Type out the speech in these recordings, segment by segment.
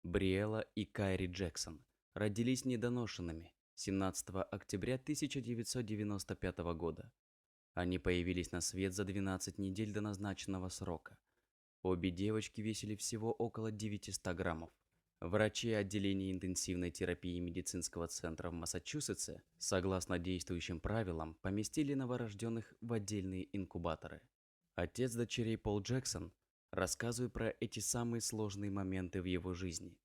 Бриэла и Кайри Джексон родились недоношенными 17 октября 1995 года. Они появились на свет за 12 недель до назначенного срока. Обе девочки весили всего около 900 граммов. Врачи отделения интенсивной терапии медицинского центра в Массачусетсе, согласно действующим правилам, поместили новорожденных в отдельные инкубаторы. Отец дочерей Пол Джексон рассказывает про эти самые сложные моменты в его жизни.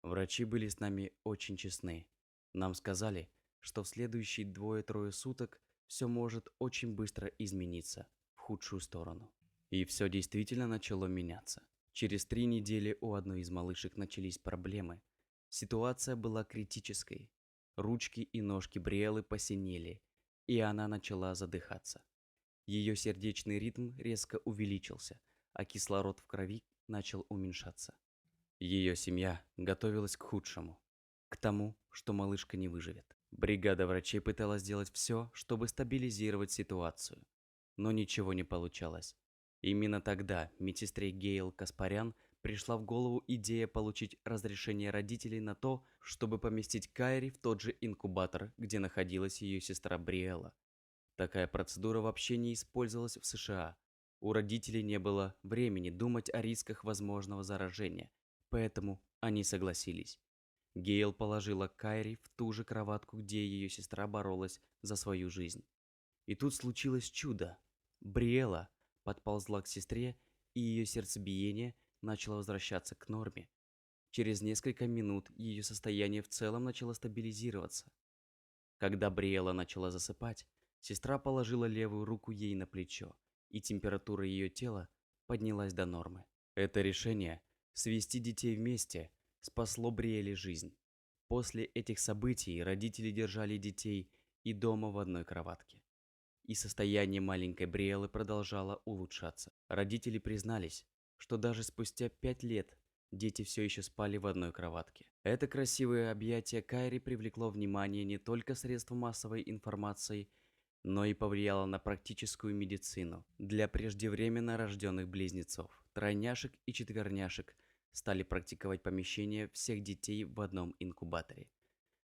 Врачи были с нами очень честны. Нам сказали, что в следующие 2-3 суток все может очень быстро измениться в худшую сторону. И все действительно начало меняться. Через 3 недели у одной из малышек начались проблемы. Ситуация была критической. Ручки и ножки Бриэлы посинели, и она начала задыхаться. Ее сердечный ритм резко увеличился, а кислород в крови начал уменьшаться. Ее семья готовилась к худшему, к тому, что малышка не выживет. Бригада врачей пыталась сделать все, чтобы стабилизировать ситуацию, но ничего не получалось. Именно тогда медсестре Гейл Каспарян пришла в голову идея получить разрешение родителей на то, чтобы поместить Кайри в тот же инкубатор, где находилась ее сестра Бриэла. Такая процедура вообще не использовалась в США. У родителей не было времени думать о рисках возможного заражения, поэтому они согласились. Гейл положила Кайри в ту же кроватку, где ее сестра боролась за свою жизнь. И тут случилось чудо. Бриэла подползла к сестре, и ее сердцебиение начало возвращаться к норме. Через несколько минут ее состояние в целом начало стабилизироваться. Когда Бриэла начала засыпать, сестра положила левую руку ей на плечо, и температура ее тела поднялась до нормы. Это решение свести детей вместе спасло Бриэле жизнь. После этих событий родители держали детей и дома в одной кроватке. И состояние маленькой Бриэлы продолжало улучшаться. Родители признались, что даже спустя 5 лет дети все еще спали в одной кроватке. Это красивое объятие Кайри привлекло внимание не только средств массовой информации, но и повлияло на практическую медицину. Для преждевременно рожденных близнецов, тройняшек и четверняшек стали практиковать помещение всех детей в одном инкубаторе.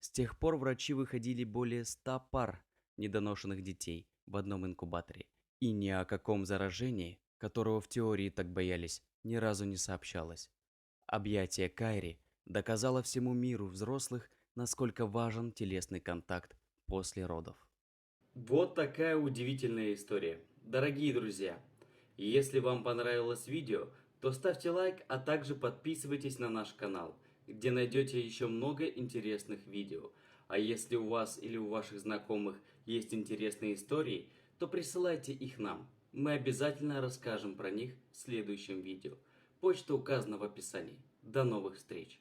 С тех пор врачи выходили более 100 пар недоношенных детей в одном инкубаторе, и ни о каком заражении, которого в теории так боялись, ни разу не сообщалось. Объятие Кайри доказало всему миру взрослых, насколько важен телесный контакт после родов. Вот такая удивительная история. Дорогие друзья, если вам понравилось видео, то ставьте лайк, а также подписывайтесь на наш канал, где найдете еще много интересных видео. А если у вас или у ваших знакомых есть интересные истории, то присылайте их нам. Мы обязательно расскажем про них в следующем видео. Почта указана в описании. До новых встреч!